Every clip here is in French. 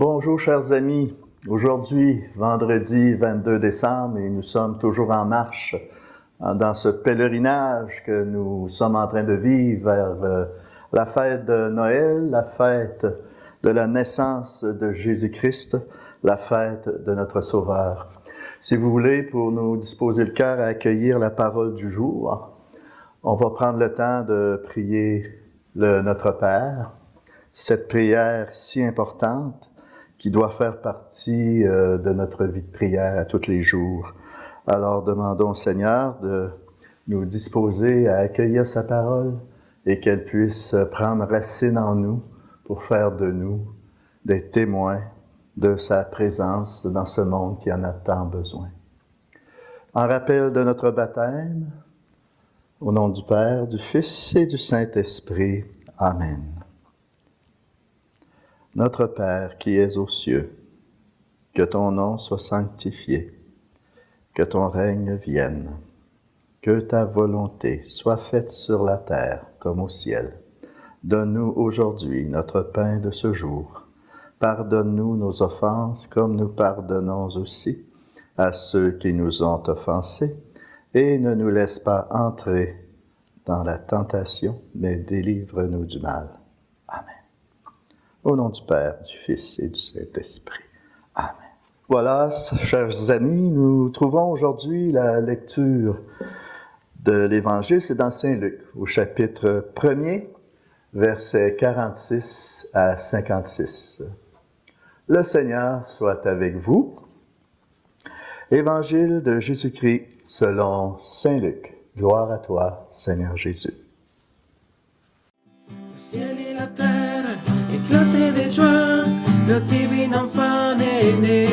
Bonjour chers amis, aujourd'hui vendredi 22 décembre et nous sommes toujours en marche dans ce pèlerinage que nous sommes en train de vivre vers la fête de Noël, la fête de la naissance de Jésus-Christ, la fête de notre Sauveur. Si vous voulez, pour nous disposer le cœur à accueillir la parole du jour, on va prendre le temps de prier Notre Père, cette prière si importante qui doit faire partie de notre vie de prière à tous les jours. Alors demandons au Seigneur de nous disposer à accueillir sa parole et qu'elle puisse prendre racine en nous pour faire de nous des témoins de sa présence dans ce monde qui en a tant besoin. En rappel de notre baptême, au nom du Père, du Fils et du Saint-Esprit. Amen. Notre Père qui es aux cieux, que ton nom soit sanctifié, que ton règne vienne, que ta volonté soit faite sur la terre comme au ciel. Donne-nous aujourd'hui notre pain de ce jour. Pardonne-nous nos offenses comme nous pardonnons aussi à ceux qui nous ont offensés, et ne nous laisse pas entrer dans la tentation, mais délivre-nous du mal. Amen. Au nom du Père, du Fils et du Saint-Esprit. Amen. Voilà, chers amis, nous trouvons aujourd'hui la lecture de l'Évangile, c'est dans Saint Luc, au chapitre 1er, versets 46 à 56. Le Seigneur soit avec vous. Évangile de Jésus-Christ selon Saint Luc. Gloire à toi, Seigneur Jésus. Le ciel et la terre éclataient de joie, le divin enfant est né.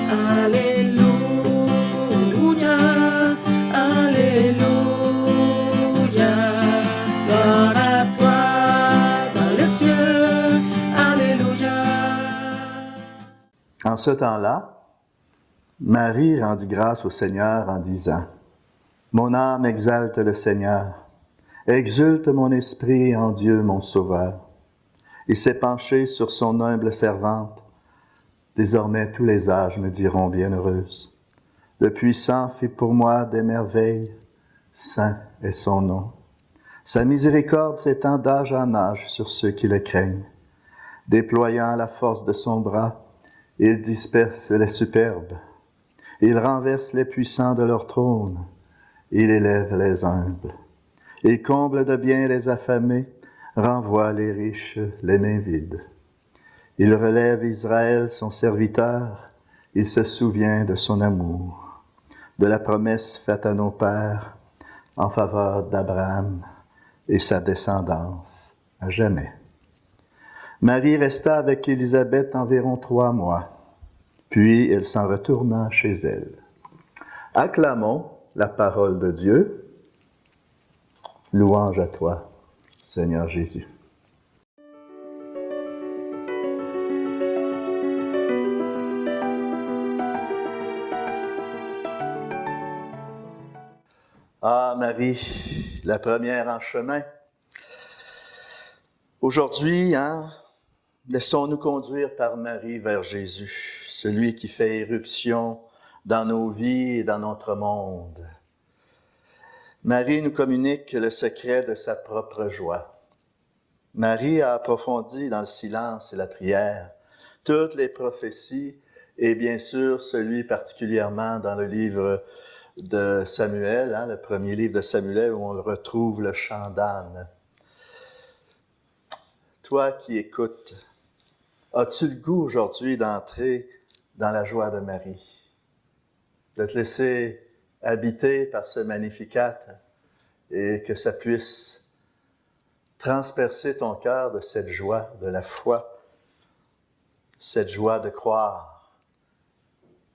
Alléluia, Alléluia. Gloire à toi dans les cieux, Alléluia. En ce temps-là, Marie rendit grâce au Seigneur en disant : « Mon âme exalte le Seigneur, exulte mon esprit en Dieu mon Sauveur. Il s'est penché sur son humble servante. Désormais tous les âges me diront bienheureuse. Le Puissant fit pour moi des merveilles, saint est son nom. Sa miséricorde s'étend d'âge en âge sur ceux qui le craignent. Déployant la force de son bras, il disperse les superbes. Il renverse les puissants de leur trône. Il élève les humbles. Il comble de bien les affamés, renvoie les riches les mains vides. Il relève Israël, son serviteur. Il se souvient de son amour, de la promesse faite à nos pères en faveur d'Abraham et sa descendance à jamais. Marie resta avec Élisabeth environ 3 mois. Puis elle s'en retourna chez elle. Acclamons la parole de Dieu. Louange à toi, Seigneur Jésus. Ah, Marie, la première en chemin. Aujourd'hui, laissons-nous conduire par Marie vers Jésus, celui qui fait éruption dans nos vies et dans notre monde. Marie nous communique le secret de sa propre joie. Marie a approfondi dans le silence et la prière toutes les prophéties et bien sûr celui particulièrement dans le livre de Samuel, le premier livre de Samuel où on retrouve le chant d'Anne. Toi qui écoutes, as-tu le goût aujourd'hui d'entrer dans la joie de Marie? De te laisser habiter par ce Magnificat et que ça puisse transpercer ton cœur de cette joie, de la foi, cette joie de croire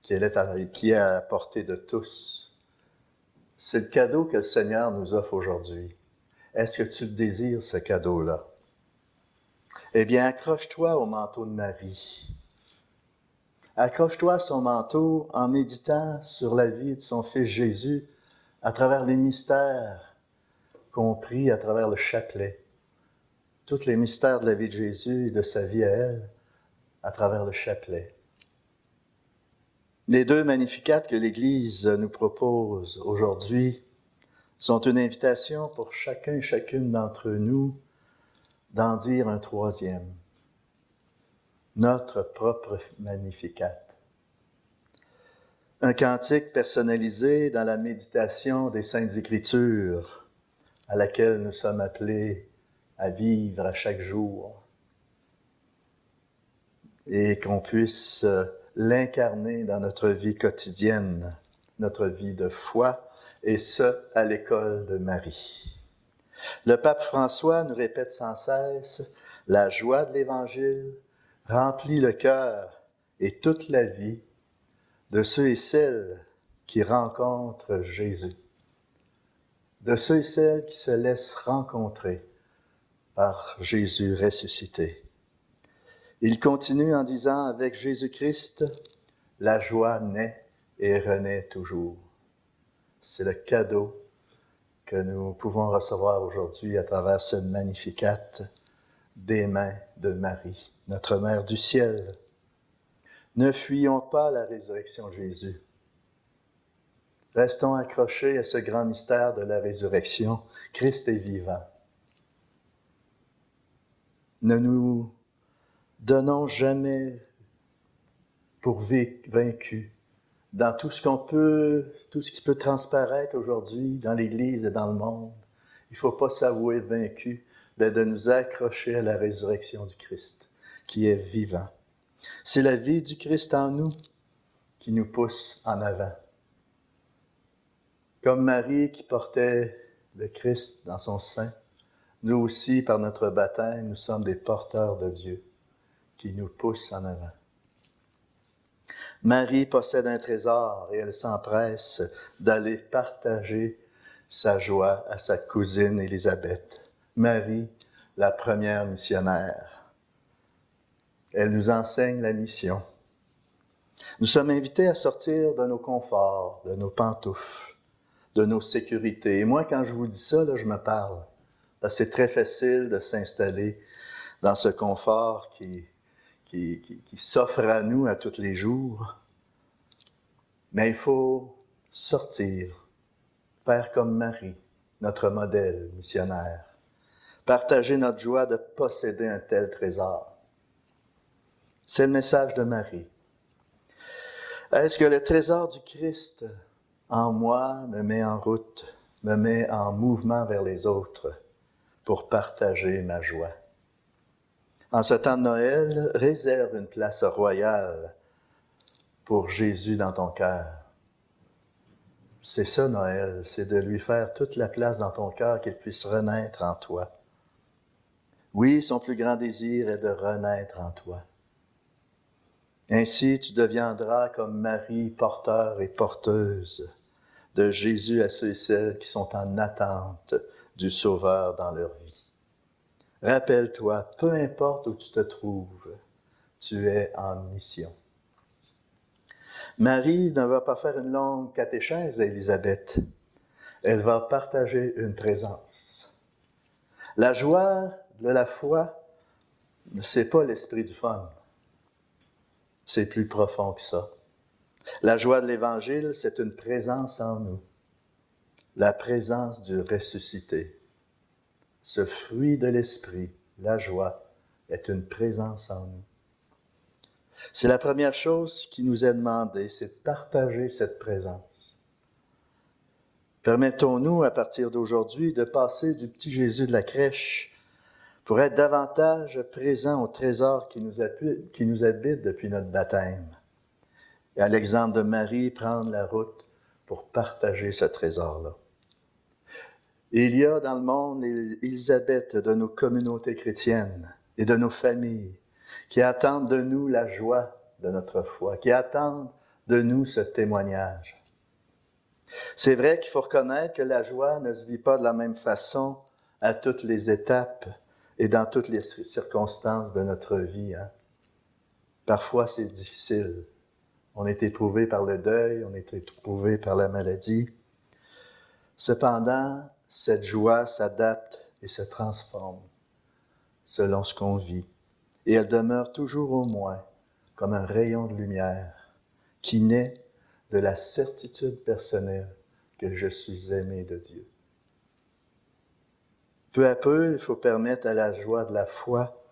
qui est à la portée de tous. C'est le cadeau que le Seigneur nous offre aujourd'hui. Est-ce que tu le désires, ce cadeau-là? Eh bien, accroche-toi au manteau de Marie. Accroche-toi à son manteau en méditant sur la vie de son Fils Jésus à travers les mystères compris à travers le chapelet. Tous les mystères de la vie de Jésus et de sa vie à elle, à travers le chapelet. Les deux magnificats que l'Église nous propose aujourd'hui sont une invitation pour chacun et chacune d'entre nous d'en dire un troisième, notre propre Magnificat. Un cantique personnalisé dans la méditation des Saintes Écritures, à laquelle nous sommes appelés à vivre à chaque jour, et qu'on puisse l'incarner dans notre vie quotidienne, notre vie de foi, et ce, à l'école de Marie. Le pape François nous répète sans cesse, la joie de l'Évangile remplit le cœur et toute la vie de ceux et celles qui rencontrent Jésus, de ceux et celles qui se laissent rencontrer par Jésus ressuscité. Il continue en disant, avec Jésus-Christ, la joie naît et renaît toujours. C'est le cadeau que nous pouvons recevoir aujourd'hui à travers ce Magnificat des mains de Marie, notre Mère du ciel. Ne fuyons pas la résurrection de Jésus. Restons accrochés à ce grand mystère de la résurrection. Christ est vivant. Ne nous donnons jamais pour vaincus dans tout ce qui peut transparaître aujourd'hui dans l'Église et dans le monde. Il ne faut pas s'avouer vaincu, mais de nous accrocher à la résurrection du Christ, qui est vivant. C'est la vie du Christ en nous qui nous pousse en avant. Comme Marie qui portait le Christ dans son sein, nous aussi, par notre baptême, nous sommes des porteurs de Dieu qui nous poussent en avant. Marie possède un trésor et elle s'empresse d'aller partager sa joie à sa cousine Élisabeth. Marie, la première missionnaire. Elle nous enseigne la mission. Nous sommes invités à sortir de nos conforts, de nos pantoufles, de nos sécurités. Et moi, quand je vous dis ça, là, je me parle. Parce que c'est très facile de s'installer dans ce confort qui s'offre à nous à tous les jours. Mais il faut sortir, faire comme Marie, notre modèle missionnaire, partager notre joie de posséder un tel trésor. C'est le message de Marie. Est-ce que le trésor du Christ en moi me met en route, me met en mouvement vers les autres pour partager ma joie? En ce temps de Noël, réserve une place royale pour Jésus dans ton cœur. C'est ça Noël, c'est de lui faire toute la place dans ton cœur, qu'il puisse renaître en toi. Oui, son plus grand désir est de renaître en toi. Ainsi, tu deviendras comme Marie, porteur et porteuse de Jésus à ceux et celles qui sont en attente du Sauveur dans leur vie. Rappelle-toi, peu importe où tu te trouves, tu es en mission. Marie ne va pas faire une longue catéchèse à Élisabeth. Elle va partager une présence. La joie de la foi, c'est pas l'esprit du fun. C'est plus profond que ça. La joie de l'Évangile, c'est une présence en nous. La présence du ressuscité. Ce fruit de l'esprit, la joie, est une présence en nous. C'est la première chose qui nous est demandée, c'est de partager cette présence. Permettons-nous, à partir d'aujourd'hui, de passer du petit Jésus de la crèche pour être davantage présents au trésor qui nous habite depuis notre baptême. Et à l'exemple de Marie, prendre la route pour partager ce trésor-là. Et il y a dans le monde Élisabeth de nos communautés chrétiennes et de nos familles qui attendent de nous la joie de notre foi, qui attendent de nous ce témoignage. C'est vrai qu'il faut reconnaître que la joie ne se vit pas de la même façon à toutes les étapes et dans toutes les circonstances de notre vie. Parfois, c'est difficile. On est éprouvé par le deuil, on est éprouvé par la maladie. Cependant, cette joie s'adapte et se transforme selon ce qu'on vit. Et elle demeure toujours au moins comme un rayon de lumière qui naît de la certitude personnelle que je suis aimé de Dieu. Peu à peu, il faut permettre à la joie de la foi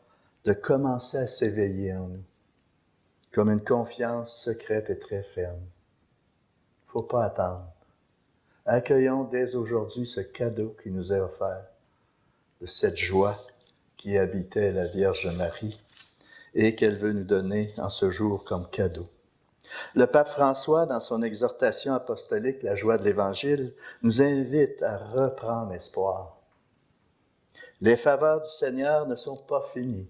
de commencer à s'éveiller en nous, comme une confiance secrète et très ferme. Il ne faut pas attendre. Accueillons dès aujourd'hui ce cadeau qui nous est offert, de cette joie qui habitait la Vierge Marie et qu'elle veut nous donner en ce jour comme cadeau. Le pape François, dans son exhortation apostolique, La joie de l'Évangile, nous invite à reprendre espoir. Les faveurs du Seigneur ne sont pas finies,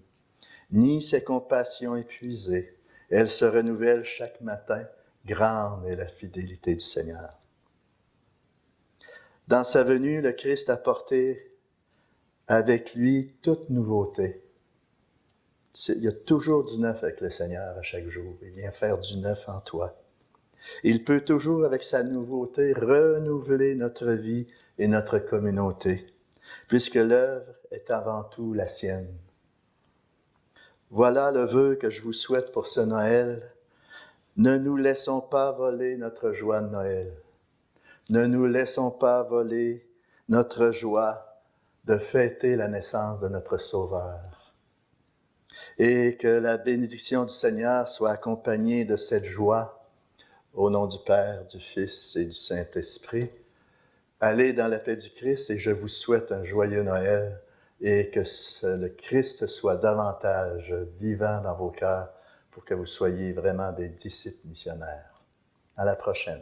ni ses compassions épuisées. Elles se renouvellent chaque matin. Grande est la fidélité du Seigneur. Dans sa venue, le Christ a porté avec lui toute nouveauté. Il y a toujours du neuf avec le Seigneur à chaque jour. Il vient faire du neuf en toi. Il peut toujours, avec sa nouveauté, renouveler notre vie et notre communauté, puisque l'œuvre est avant tout la sienne. Voilà le vœu que je vous souhaite pour ce Noël. Ne nous laissons pas voler notre joie de Noël. Ne nous laissons pas voler notre joie de fêter la naissance de notre Sauveur. Et que la bénédiction du Seigneur soit accompagnée de cette joie, au nom du Père, du Fils et du Saint-Esprit. Allez dans la paix du Christ et je vous souhaite un joyeux Noël et que le Christ soit davantage vivant dans vos cœurs pour que vous soyez vraiment des disciples missionnaires. À la prochaine.